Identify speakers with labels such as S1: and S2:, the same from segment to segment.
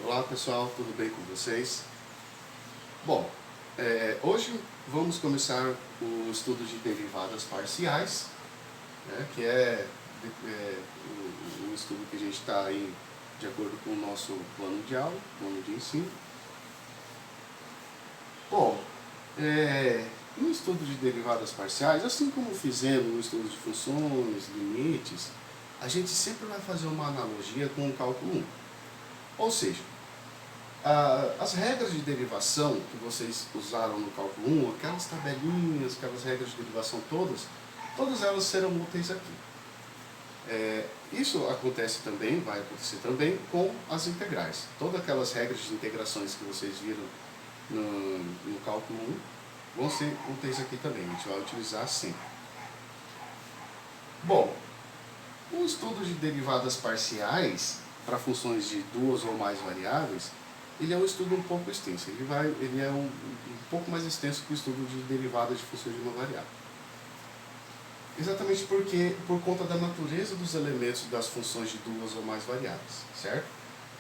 S1: Olá pessoal, tudo bem com vocês? Bom, hoje vamos começar o estudo de derivadas parciais, né, que o estudo que a gente está aí de acordo com o nosso plano de aula, plano de ensino. Bom, no estudo de derivadas parciais, assim como fizemos no estudo de funções, limites, a gente sempre vai fazer uma analogia com o cálculo 1. Ou seja, as regras de derivação que vocês usaram no cálculo 1, aquelas tabelinhas, aquelas regras de derivação todas elas serão úteis aqui. Isso acontece também, vai acontecer também com as integrais. Todas aquelas regras de integrações que vocês viram no cálculo 1 vão ser úteis aqui também, a gente vai utilizar sempre. Bom, o estudo de derivadas parciais para funções de duas ou mais variáveis, ele é um estudo um pouco extenso, ele é um pouco mais extenso que o estudo de derivadas de funções de uma variável. Exatamente por conta da natureza dos elementos das funções de duas ou mais variáveis, certo?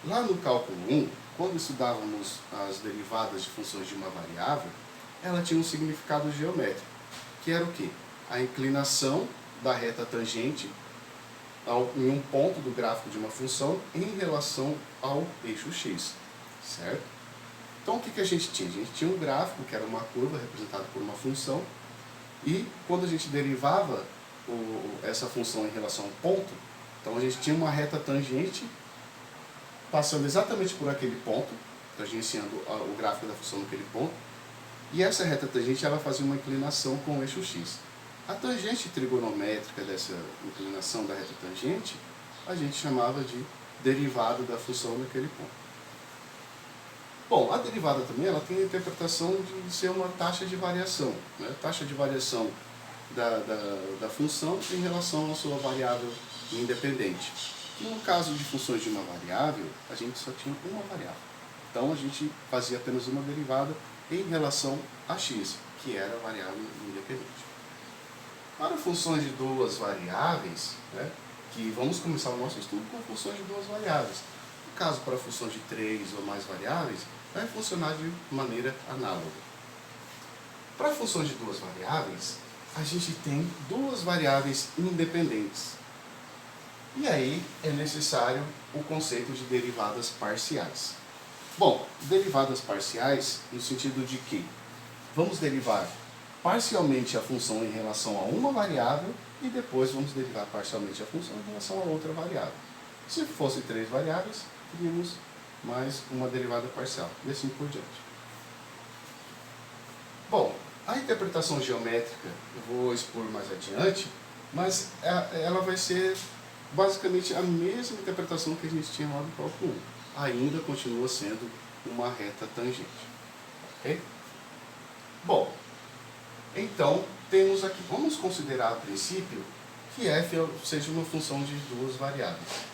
S1: Lá no cálculo 1, quando estudávamos as derivadas de funções de uma variável, ela tinha um significado geométrico, que era o quê? A inclinação da reta tangente em um ponto do gráfico de uma função em relação ao eixo x, certo? Então o que a gente tinha? A gente tinha um gráfico que era uma curva representada por uma função, e quando a gente derivava essa função em relação ao ponto, então a gente tinha uma reta tangente passando exatamente por aquele ponto, tangenciando o gráfico da função naquele ponto, e essa reta tangente ela fazia uma inclinação com o eixo x. A tangente trigonométrica dessa inclinação da reta tangente, a gente chamava de derivada da função naquele ponto. Bom, a derivada também ela tem a interpretação de ser uma taxa de variação, né? Taxa de variação da função em relação à sua variável independente. E no caso de funções de uma variável, a gente só tinha uma variável. Então a gente fazia apenas uma derivada em relação a x, que era a variável independente. Para funções de duas variáveis, né, que vamos começar o nosso estudo com funções de duas variáveis. No caso, para funções de três ou mais variáveis, vai funcionar de maneira análoga. Para funções de duas variáveis, a gente tem duas variáveis independentes. E aí é necessário o conceito de derivadas parciais. Bom, derivadas parciais no sentido de que vamos derivar parcialmente a função em relação a uma variável e depois vamos derivar parcialmente a função em relação a outra variável. Se fossem três variáveis, teríamos mais uma derivada parcial, e assim por diante. Bom, a interpretação geométrica eu vou expor mais adiante, mas ela vai ser basicamente a mesma interpretação que a gente tinha lá no cálculo 1. Ainda continua sendo uma reta tangente. Ok? Bom, então temos aqui, vamos considerar a princípio que f seja uma função de duas variáveis.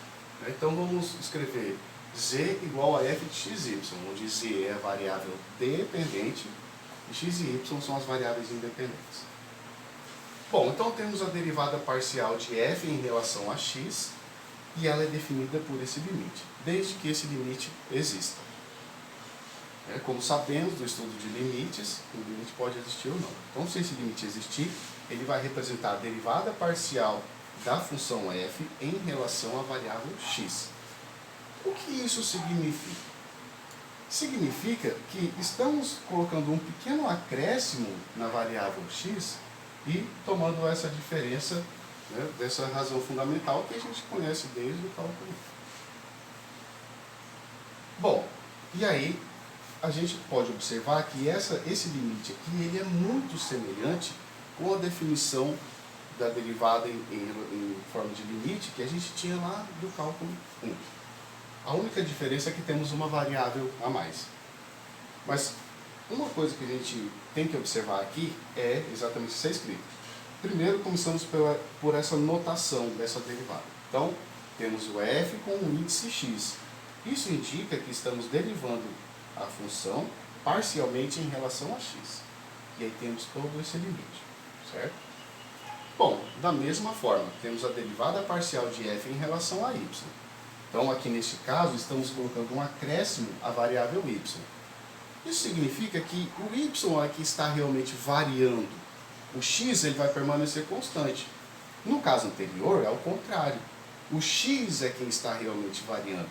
S1: Então vamos escrever z igual a f de xy, onde z é a variável dependente e x e y são as variáveis independentes. Bom, então temos a derivada parcial de f em relação a x, e ela é definida por esse limite, desde que esse limite exista. Como sabemos do estudo de limites, o limite pode existir ou não. Então, se esse limite existir, ele vai representar a derivada parcial da função f em relação à variável x. O que isso significa? Significa que estamos colocando um pequeno acréscimo na variável x e tomando essa diferença, né, dessa razão fundamental que a gente conhece desde o cálculo. Bom, e aí a gente pode observar que esse limite aqui ele é muito semelhante com a definição da derivada em forma de limite que a gente tinha lá do cálculo 1. A única diferença é que temos uma variável a mais. Mas uma coisa que a gente tem que observar aqui é exatamente isso escrito. Primeiro, começamos por essa notação dessa derivada. Então, temos o f com o índice x. Isso indica que estamos derivando a função parcialmente em relação a x. E aí temos todo esse limite, certo? Bom, da mesma forma, temos a derivada parcial de f em relação a y. Então, aqui neste caso, estamos colocando um acréscimo à variável y. Isso significa que o y aqui está realmente variando. O x ele vai permanecer constante. No caso anterior, é o contrário. O x é quem está realmente variando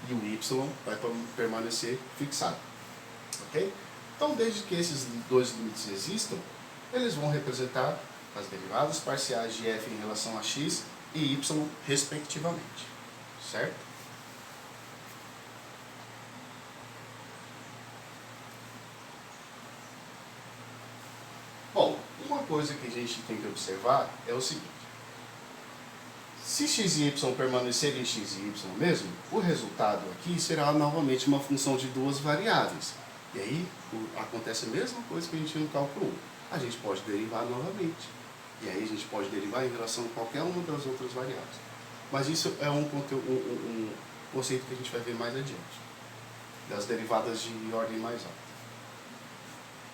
S1: e o y vai permanecer fixado. Ok? Então, desde que esses dois limites existam, eles vão representar as derivadas parciais de f em relação a x e y, respectivamente. Certo? Bom, uma coisa que a gente tem que observar é o seguinte. Se x e y permanecerem x e y mesmo, o resultado aqui será novamente uma função de duas variáveis. E aí acontece a mesma coisa que a gente tinha no cálculo 1. A gente pode derivar novamente. E aí a gente pode derivar em relação a qualquer uma das outras variáveis. Mas isso é um conceito que a gente vai ver mais adiante. Das derivadas de ordem mais alta.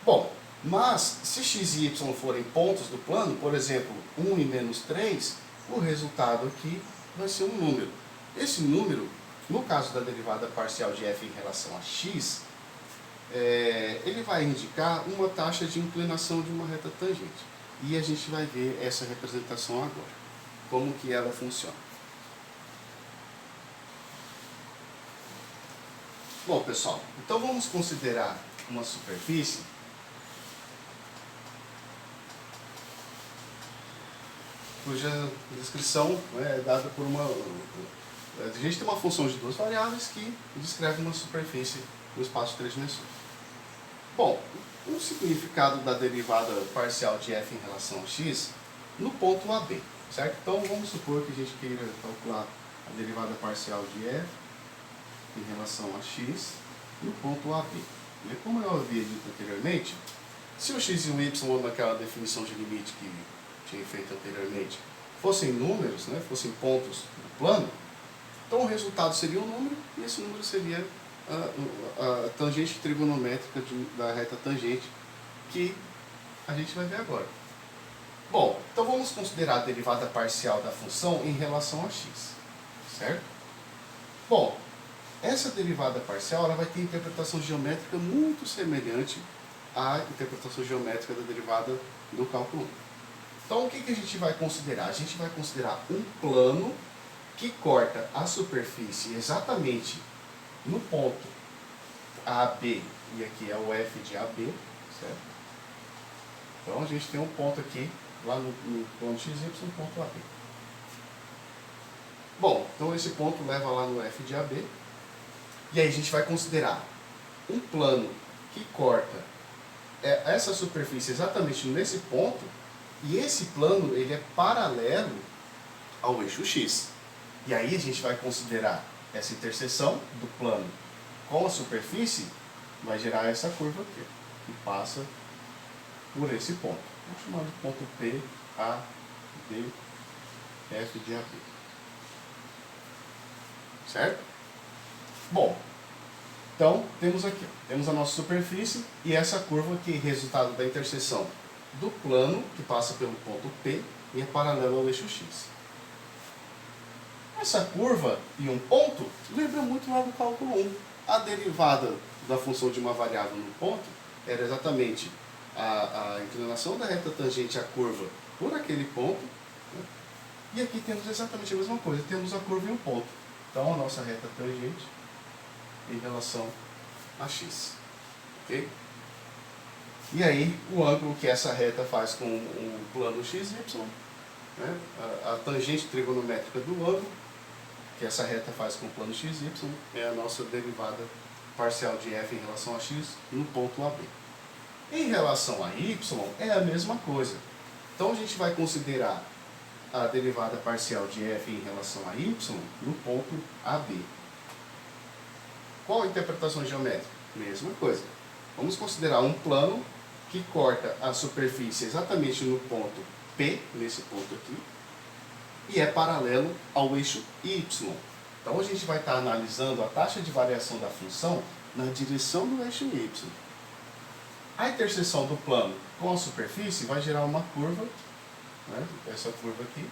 S1: Bom, mas se x e y forem pontos do plano, por exemplo, 1 e menos 3, o resultado aqui vai ser um número. Esse número, no caso da derivada parcial de f em relação a x, ele vai indicar uma taxa de inclinação de uma reta tangente. E a gente vai ver essa representação agora. Como que ela funciona. Bom, pessoal, então vamos considerar uma superfície cuja descrição é dada por uma... A gente tem uma função de duas variáveis que descreve uma superfície no espaço de 3 dimensões. Bom, o significado da derivada parcial de f em relação a x no ponto AB, certo? Então vamos supor que a gente queira calcular a derivada parcial de f em relação a x no ponto AB. E como eu havia dito anteriormente, se o x e o y naquela definição de limite que tinha feito anteriormente fossem números, né, fossem pontos do plano, então o resultado seria um número e esse número seria a tangente trigonométrica da reta tangente que a gente vai ver agora. Bom, então vamos considerar a derivada parcial da função em relação a x, certo? Bom, essa derivada parcial ela vai ter interpretação geométrica muito semelhante à interpretação geométrica da derivada do cálculo 1. Então, o que a gente vai considerar? A gente vai considerar um plano que corta a superfície exatamente no ponto AB, e aqui é o f de AB, certo? Então, a gente tem um ponto aqui, lá no plano XY, ponto AB. Bom, então esse ponto leva lá no f de AB, e aí a gente vai considerar um plano que corta essa superfície exatamente nesse ponto, e esse plano ele é paralelo ao eixo X. E aí a gente vai considerar essa interseção do plano com a superfície, vai gerar essa curva aqui, que passa por esse ponto. Vamos chamar de ponto P, A, D, F de AB. Certo? Bom, então temos aqui, temos a nossa superfície e essa curva que é resultado da interseção do plano que passa pelo ponto P e é paralelo ao eixo X. Essa curva e um ponto lembra muito lá do cálculo 1. A derivada da função de uma variável no ponto era exatamente a inclinação da reta tangente à curva por aquele ponto, né? E aqui temos exatamente a mesma coisa, temos a curva e um ponto. Então a nossa reta tangente em relação a x. Ok? E aí o ângulo que essa reta faz com o plano xy, né? A tangente trigonométrica do ângulo que essa reta faz com o plano xy é a nossa derivada parcial de f em relação a x no ponto AB. Em relação a y é a mesma coisa. Então a gente vai considerar a derivada parcial de f em relação a y no ponto AB. Qual a interpretação geométrica? Mesma coisa. Vamos considerar um plano que corta a superfície exatamente no ponto P, nesse ponto aqui, e é paralelo ao eixo y. Então a gente vai estar analisando a taxa de variação da função na direção do eixo y. A interseção do plano com a superfície vai gerar uma curva, né, essa curva aqui,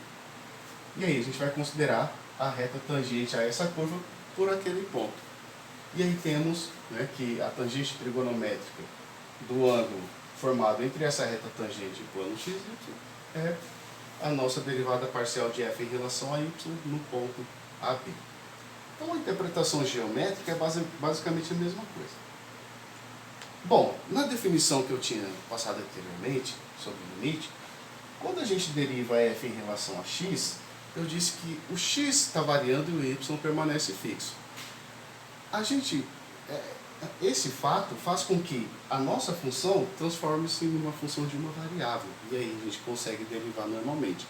S1: e aí a gente vai considerar a reta tangente a essa curva por aquele ponto. E aí temos, né, que a tangente trigonométrica do ângulo formado entre essa reta tangente e plano x, y é a nossa derivada parcial de f em relação a y no ponto AB. Então a interpretação geométrica é basicamente a mesma coisa. Bom, na definição que eu tinha passado anteriormente sobre o limite, quando a gente deriva f em relação a x, eu disse que o x está variando e o y permanece fixo. Esse fato faz com que a nossa função transforme-se em uma função de uma variável. E aí a gente consegue derivar normalmente.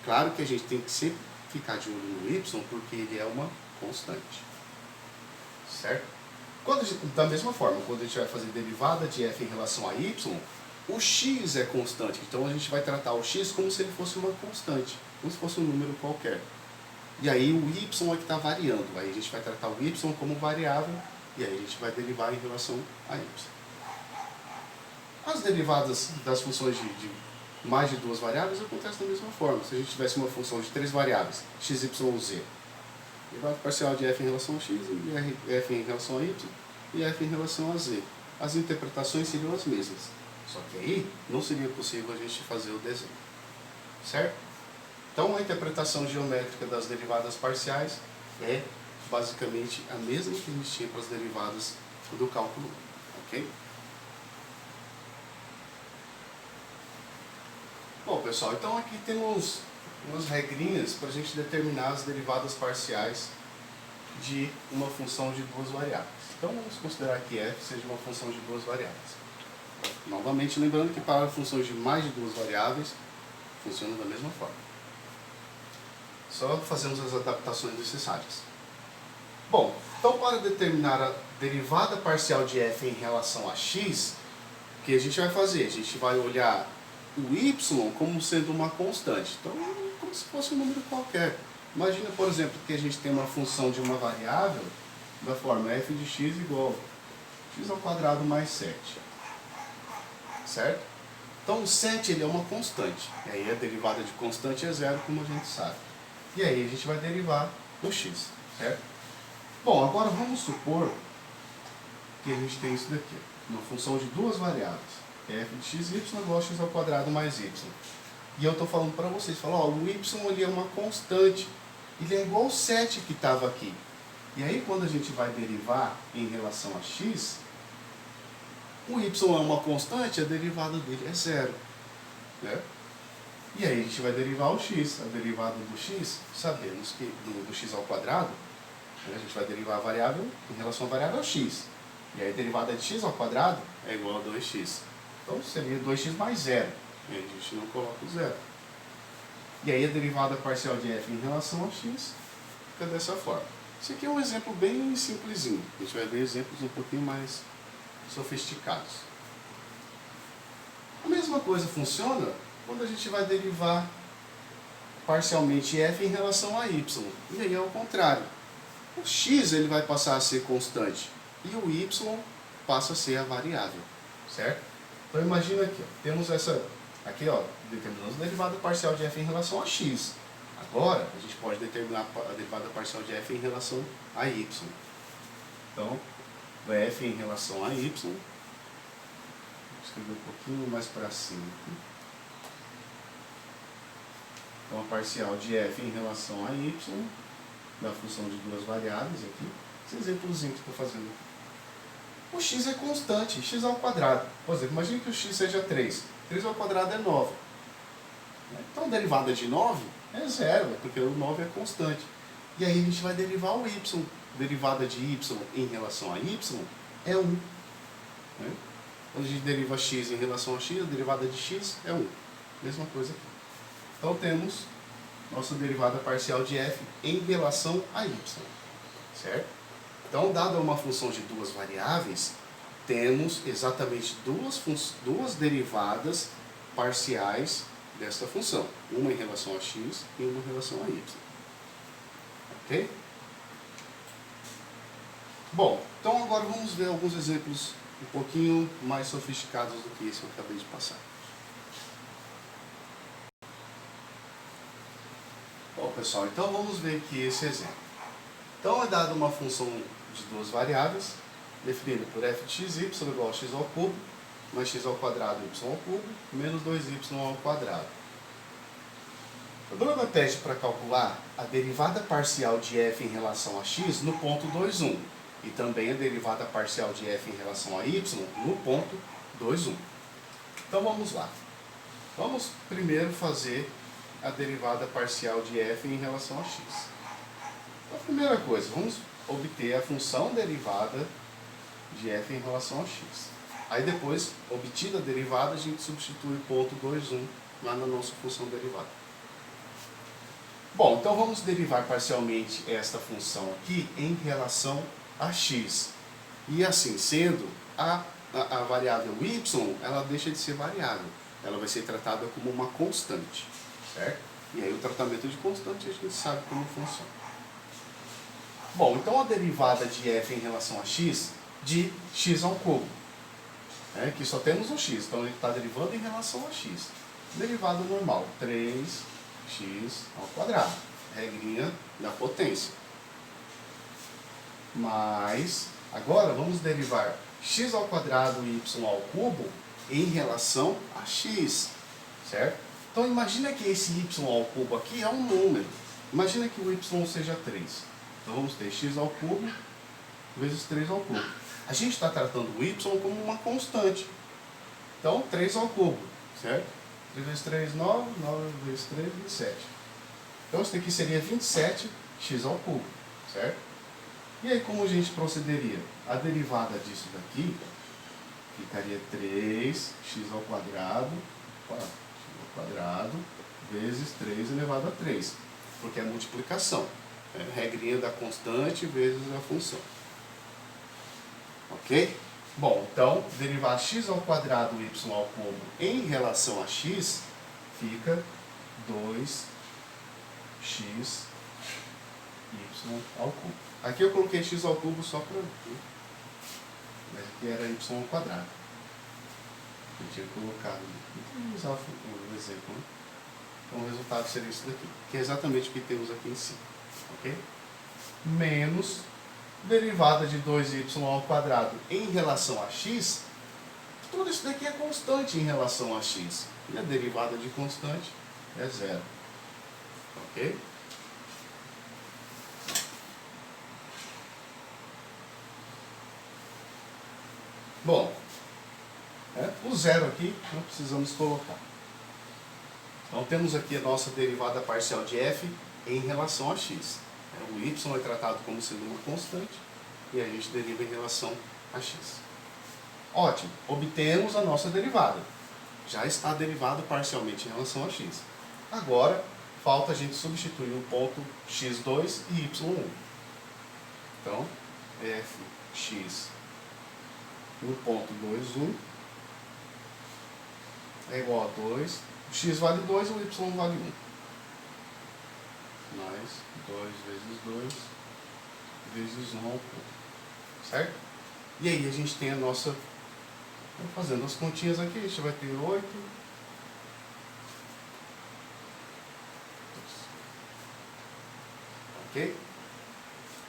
S1: Claro que a gente tem que sempre ficar de olho no y, porque ele é uma constante. Certo? Da mesma forma, quando a gente vai fazer derivada de f em relação a y, o x é constante. Então a gente vai tratar o x como se ele fosse uma constante, como se fosse um número qualquer. E aí o y é que está variando. Aí a gente vai tratar o y como variável e aí a gente vai derivar em relação a y. As derivadas das funções de mais de duas variáveis acontecem da mesma forma. Se a gente tivesse uma função de três variáveis, x, y, z, derivada parcial de f em relação a x, e f em relação a y e f em relação a z. As interpretações seriam as mesmas. Só que aí não seria possível a gente fazer o desenho. Certo? Então a interpretação geométrica das derivadas parciais é basicamente a mesma que a gente tinha para as derivadas do cálculo 1. Ok? Bom, pessoal, então aqui temos umas regrinhas para a gente determinar as derivadas parciais de uma função de duas variáveis. Então vamos considerar que f seja uma função de duas variáveis. Novamente, lembrando que para funções de mais de duas variáveis, funciona da mesma forma. Só fazemos as adaptações necessárias. Bom, então para determinar a derivada parcial de f em relação a x, o que a gente vai fazer? A gente vai olhar o y como sendo uma constante. Então, como se fosse um número qualquer. Imagina, por exemplo, que a gente tem uma função de uma variável da forma f de x igual a x ao quadrado mais 7. Certo? Então, o 7 ele é uma constante. E aí a derivada de constante é zero, como a gente sabe. E aí a gente vai derivar o x. Certo? Bom, agora vamos supor que a gente tem isso daqui. Uma função de duas variáveis. F de x e y igual a x ao quadrado mais y. E eu estou falando para vocês, o y ele é uma constante. Ele é igual ao 7 que estava aqui. E aí quando a gente vai derivar em relação a x, o y é uma constante, a derivada dele é zero. Né? E aí a gente vai derivar o x. A derivada do x, sabemos que do x ao quadrado, a gente vai derivar a variável em relação à variável x. E aí a derivada de x ao quadrado é igual a 2x. Então seria 2x mais zero. E a gente não coloca o zero. E aí a derivada parcial de f em relação a x fica dessa forma. Isso aqui é um exemplo bem simplesinho. A gente vai ver exemplos um pouquinho mais sofisticados. A mesma coisa funciona quando a gente vai derivar parcialmente f em relação a y. E aí é o contrário. O x ele vai passar a ser constante e o y passa a ser a variável. Certo? Então imagina aqui, temos essa, aqui determinamos a derivada parcial de f em relação a x. Agora a gente pode determinar a derivada parcial de f em relação a y. Então, o f em relação a y, vou escrever um pouquinho mais para cima. Então a parcial de f em relação a y, da função de duas variáveis aqui, esse exemplozinho que estou fazendo aqui. O x é constante, x ao quadrado. Por exemplo, imagine que o x seja 3. 3 ao quadrado é 9. Então a derivada de 9 é zero, porque o 9 é constante. E aí a gente vai derivar o y. Derivada de y em relação a y é 1. Né? Quando a gente deriva x em relação a x, a derivada de x é 1. Mesma coisa aqui. Então temos nossa derivada parcial de f em relação a y. Certo? Então, dada uma função de duas variáveis, temos exatamente duas derivadas parciais desta função. Uma em relação a x e uma em relação a y. Ok? Bom, então agora vamos ver alguns exemplos um pouquinho mais sofisticados do que esse que eu acabei de passar. Bom, pessoal, então vamos ver aqui esse exemplo. Então, é dada uma função de duas variáveis, definida por f de x, y igual a x ao cubo, mais x ao quadrado, y ao cubo, menos 2y ao quadrado. O problema pede para calcular a derivada parcial de f em relação a x no ponto 2, 1. E também a derivada parcial de f em relação a y no ponto 2, 1. Então vamos lá. Vamos primeiro fazer a derivada parcial de f em relação a x. Então, a primeira coisa, vamos obter a função derivada de f em relação a x. Aí depois, obtida a derivada, a gente substitui o ponto 2, 1 lá na nossa função derivada. Bom, então vamos derivar parcialmente esta função aqui em relação a x. E assim sendo, a variável y, ela deixa de ser variável. Ela vai ser tratada como uma constante, certo? E aí o tratamento de constante a gente sabe como funciona. Bom, então a derivada de f em relação a x de x ao cubo. Aqui só temos o x, então ele está derivando em relação a x. Derivada normal, 3x ao quadrado. Regrinha da potência. Mas, agora vamos derivar x ao quadrado e y ao cubo em relação a x, certo? Então imagina que esse y ao cubo aqui é um número. Imagina que o y seja 3. Então vamos ter x ao cubo vezes 3 ao cubo. A gente está tratando o y como uma constante. Então 3 ao cubo, certo? 3 vezes 3, 9, 9 vezes 3, 27. Então isso daqui seria 27x ao cubo, certo? E aí como a gente procederia? A derivada disso daqui ficaria 3x ao quadrado, vezes 3 elevado a 3, porque é multiplicação. Regrinha da constante vezes a função. Ok? Bom, então, derivar x ao quadrado y ao cubo em relação a x fica 2x y ao cubo. Aqui eu coloquei x ao cubo só para... Mas aqui era y ao quadrado. Eu tinha colocado... Vou usar o exemplo, né? Então o resultado seria isso daqui, que é exatamente o que temos aqui em cima. Ok? Menos derivada de 2y ao quadrado em relação a x. Tudo isso daqui é constante em relação a x. E a derivada de constante é zero. Ok? Bom, o zero aqui não precisamos colocar. Então temos aqui a nossa derivada parcial de f em relação a x. O y é tratado como sendo uma constante e a gente deriva em relação a x. Ótimo, obtemos a nossa derivada. Já está derivado parcialmente em relação a x. Agora, falta a gente substituir o ponto x2 e y1. Então, fx no ponto 2, 1 é igual a 2. O x vale 2 e o y vale 1. Mais 2 vezes 2 vezes 1 ao cubo. Certo? E aí a gente tem a nossa... Fazendo as continhas aqui, a gente vai ter 8. Ok?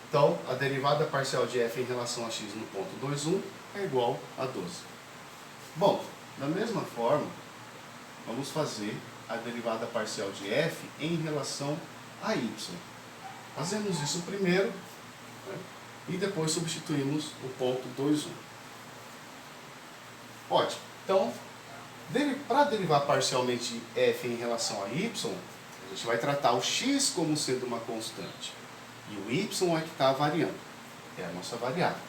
S1: Então, a derivada parcial de f em relação a x no ponto 2, 1 é igual a 12. Bom, da mesma forma, vamos fazer a derivada parcial de f em relação a y. Fazemos isso primeiro, né, e depois substituímos o ponto 2, 1. Ótimo. Então, para derivar parcialmente f em relação a y, a gente vai tratar o x como sendo uma constante. E o y é que está variando. É a nossa variável.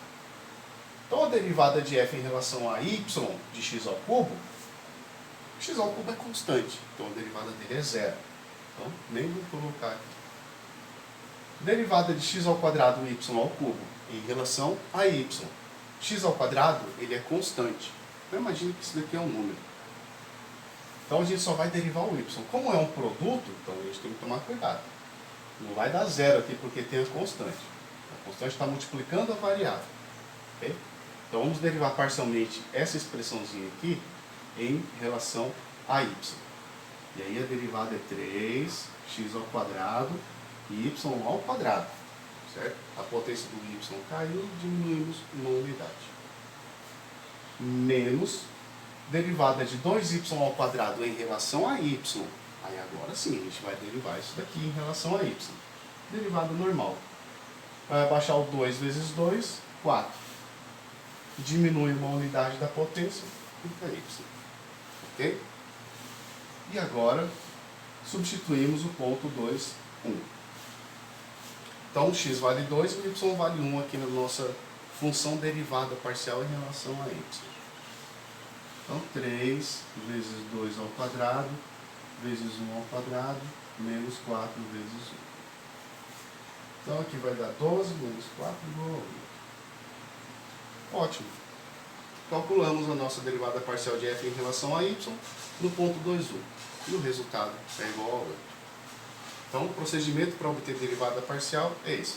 S1: Então, a derivada de f em relação a y de x ao cubo é constante. Então, a derivada dele é zero. Então, nem vou colocar aqui. Derivada de x ao quadrado y ao cubo em relação a y. X ao quadrado, ele é constante. Então, imagine que isso daqui é um número. Então, a gente só vai derivar o y. Como é um produto, então a gente tem que tomar cuidado. Não vai dar zero aqui porque tem a constante. A constante está multiplicando a variável. Okay? Então, vamos derivar parcialmente essa expressãozinha aqui em relação a y. E aí a derivada é 3x ao quadrado e y ao quadrado, certo? A potência do y caiu, diminuímos uma unidade. Menos derivada de 2y ao quadrado em relação a y. Aí agora sim, a gente vai derivar isso daqui em relação a y. Derivada normal. Vai abaixar o 2 vezes 2, 4. Diminui uma unidade da potência, fica y. Ok? E agora, substituímos o ponto 2, 1. Então, x vale 2 e o y vale 1 aqui na nossa função derivada parcial em relação a y. Então, 3 vezes 2 ao quadrado, vezes 1 ao quadrado, menos 4 vezes 1. Então, aqui vai dar 12 menos 4 igual a 8. Ótimo. Calculamos a nossa derivada parcial de f em relação a y no ponto 2, 1. E o resultado é igual a 8. Então, o procedimento para obter derivada parcial é esse.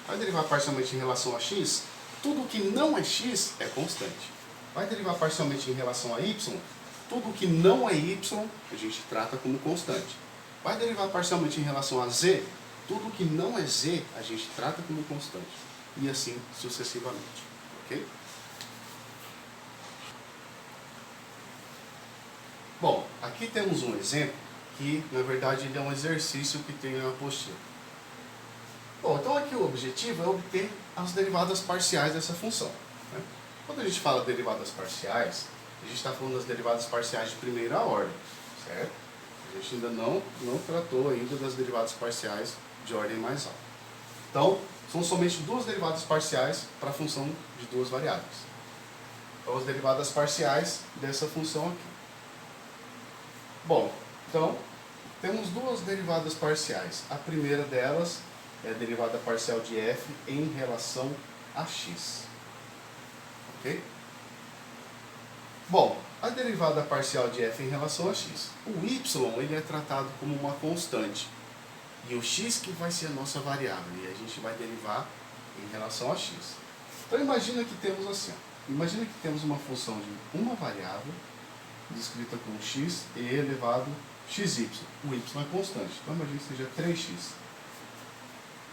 S1: Vai derivar parcialmente em relação a x, tudo que não é x é constante. Vai derivar parcialmente em relação a y, tudo que não é y a gente trata como constante. Vai derivar parcialmente em relação a z, tudo que não é z a gente trata como constante. E assim sucessivamente. Ok? Bom, aqui temos um exemplo que, na verdade, ele é um exercício que tem na apostila. Bom, então aqui o objetivo é obter as derivadas parciais dessa função. Né? Quando a gente fala derivadas parciais, a gente está falando das derivadas parciais de primeira ordem, certo? A gente ainda não tratou ainda das derivadas parciais de ordem mais alta. Então, são somente duas derivadas parciais para a função de duas variáveis. Então, as derivadas parciais dessa função aqui. Bom, então, temos duas derivadas parciais. A primeira delas é a derivada parcial de f em relação a x. Ok? Bom, a derivada parcial de f em relação a x. O y ele é tratado como uma constante. E o x que vai ser a nossa variável. E a gente vai derivar em relação a x. Então imagina que temos assim. Imagina que temos uma função de uma variável descrita como x e elevado xy. O y é constante. Então imagina que seja 3x.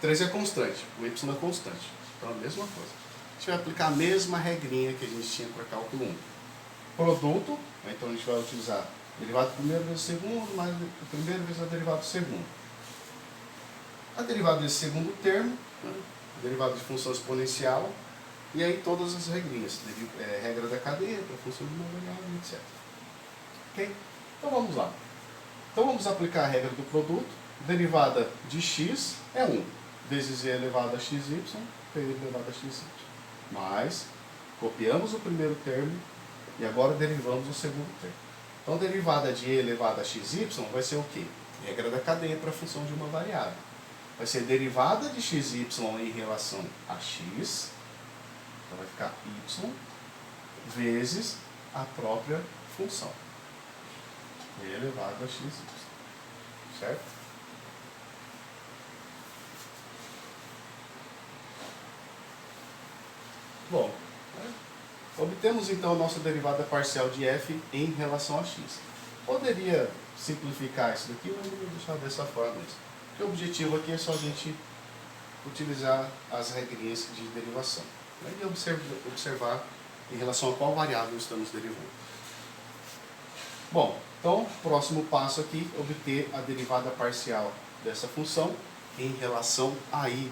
S1: 3 é constante, o y é constante. Então a mesma coisa. A gente vai aplicar a mesma regrinha que a gente tinha para cálculo 1. Produto, então a gente vai utilizar a derivada do primeiro vezes o segundo, mais o primeiro vezes a derivada do segundo. A derivada desse segundo termo, né? A derivada de função exponencial, e aí todas as regrinhas. Regra da cadeia, para função de uma variável, etc. Ok? Então vamos lá. Então vamos aplicar a regra do produto. Derivada de x é 1 vezes e elevado a xy, p elevado a xy. Mas copiamos o primeiro termo e agora derivamos o segundo termo. Então derivada de e elevado a xy vai ser o quê? Regra da cadeia para a função de uma variável. Vai ser derivada de xy em relação a x, então vai ficar y, vezes a própria função. E elevado a xy. Certo? Bom, obtemos então a nossa derivada parcial de f em relação a x. Poderia simplificar isso daqui, mas eu vou deixar dessa forma mesmo. Porque o objetivo aqui é só a gente utilizar as regrinhas de derivação. Né? E observar em relação a qual variável estamos derivando. Bom, então, próximo passo aqui, obter a derivada parcial dessa função em relação a y.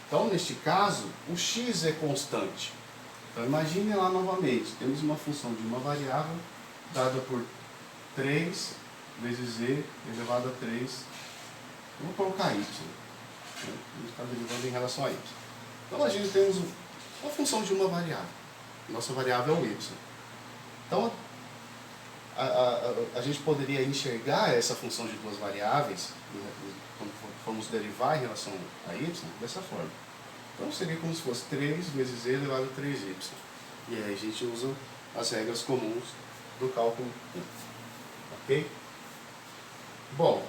S1: Então, neste caso, o x é constante. Então, imagine lá novamente, temos uma função de uma variável dada por 3 vezes e elevado a 3. Vamos colocar y. Né? A gente está derivando em relação a y. Então, a gente temos uma função de uma variável. Nossa variável é o y. Então, a gente poderia enxergar essa função de duas variáveis, quando formos derivar em relação a y, dessa forma. Então seria como se fosse 3 vezes e elevado a 3y. E aí a gente usa as regras comuns do cálculo 1. Ok? Bom,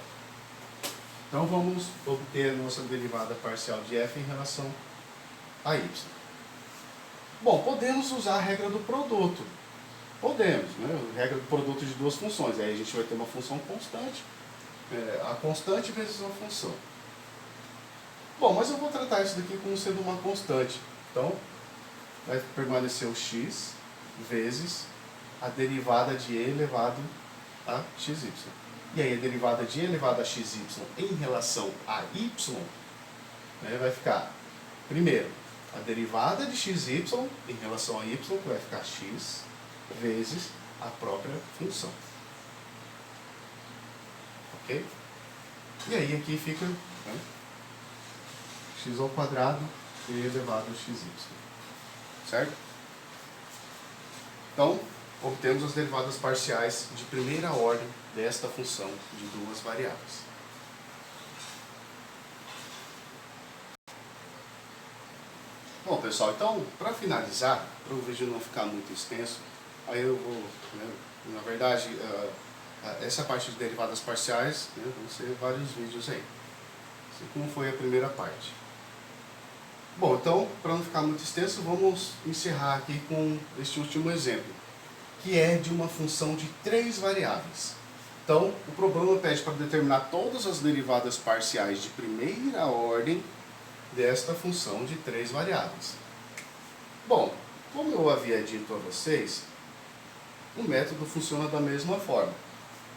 S1: então vamos obter a nossa derivada parcial de f em relação a y. Bom, podemos usar a regra do produto. Podemos, né? Regra do produto de duas funções. Aí a gente vai ter uma função constante. A constante vezes uma função. Bom, mas eu vou tratar isso daqui como sendo uma constante. Então, vai permanecer o x vezes a derivada de e elevado a xy. E aí a derivada de e elevado a xy em relação a y, né, vai ficar, primeiro, a derivada de xy em relação a y vai ficar x vezes a própria função. Ok? E aí aqui fica, né, x ao quadrado e elevado a xy. Certo? Então, obtemos as derivadas parciais de primeira ordem desta função de duas variáveis. Bom, pessoal, então, para finalizar, para o vídeo não ficar muito extenso, aí eu vou, né, na verdade, essa parte de derivadas parciais, né, vão ser vários vídeos aí. Assim como foi a primeira parte. Bom, então, para não ficar muito extenso, vamos encerrar aqui com este último exemplo, que é de uma função de 3 variáveis. Então, o problema pede para determinar todas as derivadas parciais de primeira ordem desta função de 3 variáveis. Bom, como eu havia dito a vocês, o método funciona da mesma forma.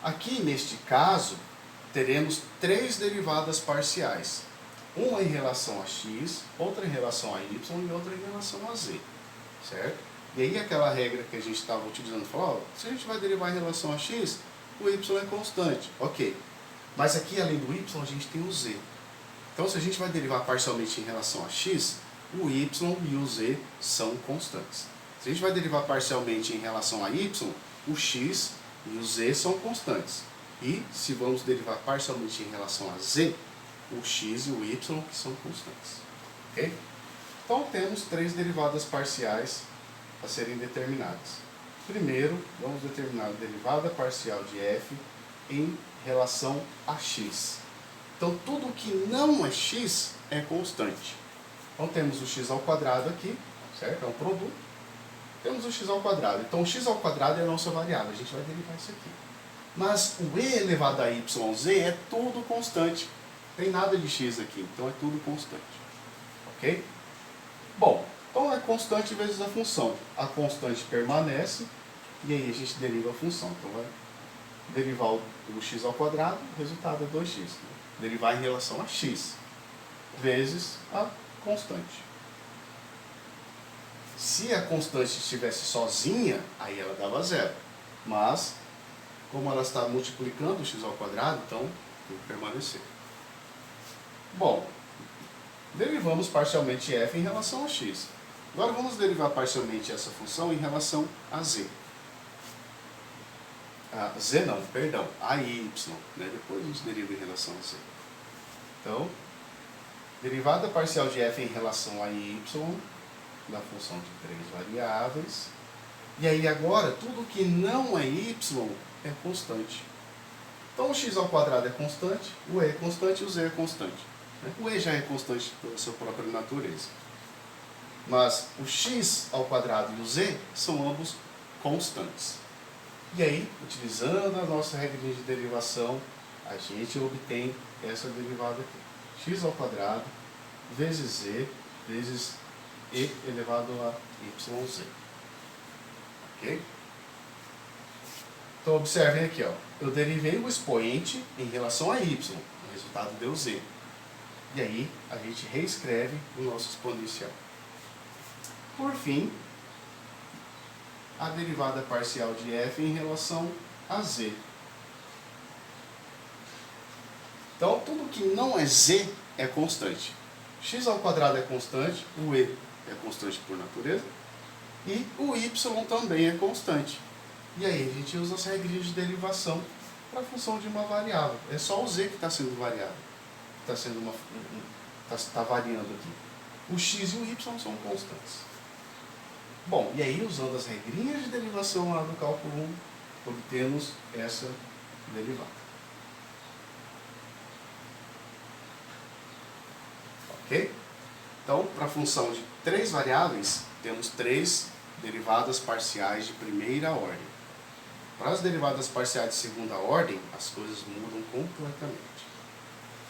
S1: Aqui, neste caso, teremos 3 derivadas parciais. Uma em relação a x, outra em relação a y e outra em relação a z. Certo? E aí aquela regra que a gente estava utilizando, falou, se a gente vai derivar em relação a x, o y é constante. Ok. Mas aqui, além do y, a gente tem o z. Então, se a gente vai derivar parcialmente em relação a x, o y e o z são constantes. Se a gente vai derivar parcialmente em relação a y, o x e o z são constantes. E se vamos derivar parcialmente em relação a z, o x e o y que são constantes. Ok? Então, temos 3 derivadas parciais a serem determinadas. Primeiro, vamos determinar a derivada parcial de f em relação a x. Então, tudo que não é x é constante. Então, temos o x ao quadrado aqui, certo? É um produto. Temos o x ao quadrado. Então, o x ao quadrado é a nossa variável. A gente vai derivar isso aqui. Mas o e elevado a yz é tudo constante. Não tem nada de x aqui, então é tudo constante. Ok? Bom, então é constante vezes a função. A constante permanece e aí a gente deriva a função. Então, vai derivar o x ao quadrado, o resultado é 2x. Né? Derivar em relação a x vezes a constante. Se a constante estivesse sozinha, aí ela dava zero. Mas, como ela está multiplicando o x ao quadrado, então tem que permanecer. Bom, derivamos parcialmente f em relação a x. Agora vamos derivar parcialmente essa função em relação a z. A y. Né? Depois a gente deriva em relação a z. Então, derivada parcial de f em relação a y, da função de 3 variáveis. E aí agora, tudo que não é y é constante. Então o x ao quadrado é constante, o e é constante e o z é constante. O e já é constante pela sua própria natureza. Mas o x ao quadrado e o z são ambos constantes. E aí, utilizando a nossa regra de derivação, a gente obtém essa derivada aqui. X ao quadrado vezes z vezes e elevado a yz. Ok? Então, observem aqui, ó. Eu derivei o expoente em relação a y. O resultado deu z. E aí, a gente reescreve o nosso exponencial. Por fim, a derivada parcial de f em relação a z. Então, tudo que não é z é constante. X ao quadrado é constante, o e é constante por natureza, e o y também é constante. E aí a gente usa as regrinhas de derivação para a função de uma variável. É só o z que está sendo variável, está variando aqui. O x e o y são constantes. Bom, e aí usando as regrinhas de derivação lá do cálculo 1, obtemos essa derivada. Ok? Então, para a função de 3 variáveis, temos 3 derivadas parciais de primeira ordem. Para as derivadas parciais de segunda ordem, as coisas mudam completamente.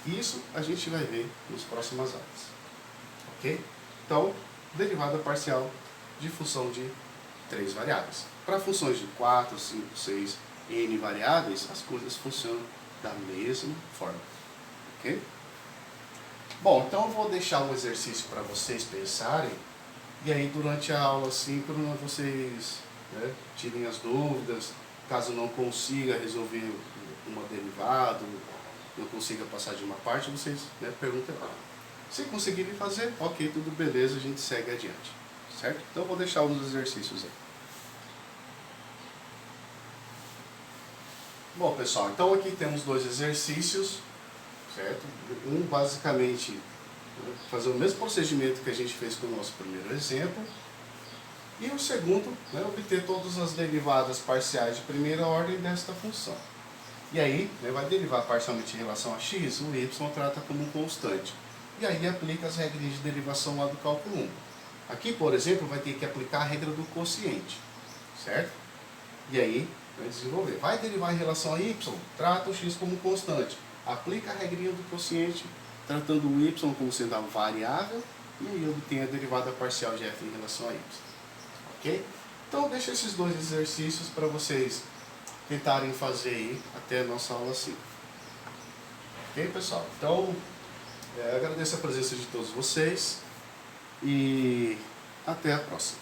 S1: Isso a gente vai ver nas próximas aulas. Ok? Então, derivada parcial de função de 3 variáveis. Para funções de 4, 5, 6, n variáveis, as coisas funcionam da mesma forma. Ok? Bom, então eu vou deixar um exercício para vocês pensarem, e aí durante a aula síncrona vocês, né, tirem as dúvidas, caso não consiga resolver uma derivada, não consiga passar de uma parte, vocês, né, perguntem lá. Se conseguirem fazer, ok, tudo beleza, a gente segue adiante, certo? Então eu vou deixar uns exercícios aí. Bom, pessoal, então aqui temos 2 exercícios, certo? Um basicamente, né, fazer o mesmo procedimento que a gente fez com o nosso primeiro exemplo, e o segundo, né, obter todas as derivadas parciais de primeira ordem desta função. E aí, né, vai derivar parcialmente em relação a x, o y trata como um constante. E aí aplica as regras de derivação lá do cálculo 1. Aqui, por exemplo, vai ter que aplicar a regra do quociente, certo? E aí, vai desenvolver. Vai derivar em relação a y, trata o x como constante. Aplica a regrinha do quociente, tratando o y como sendo a variável, e aí obtém a derivada parcial de f em relação a y. Ok? Então, deixa esses 2 exercícios para vocês tentarem fazer aí até a nossa aula 5. Ok, pessoal? Então, agradeço a presença de todos vocês e até a próxima.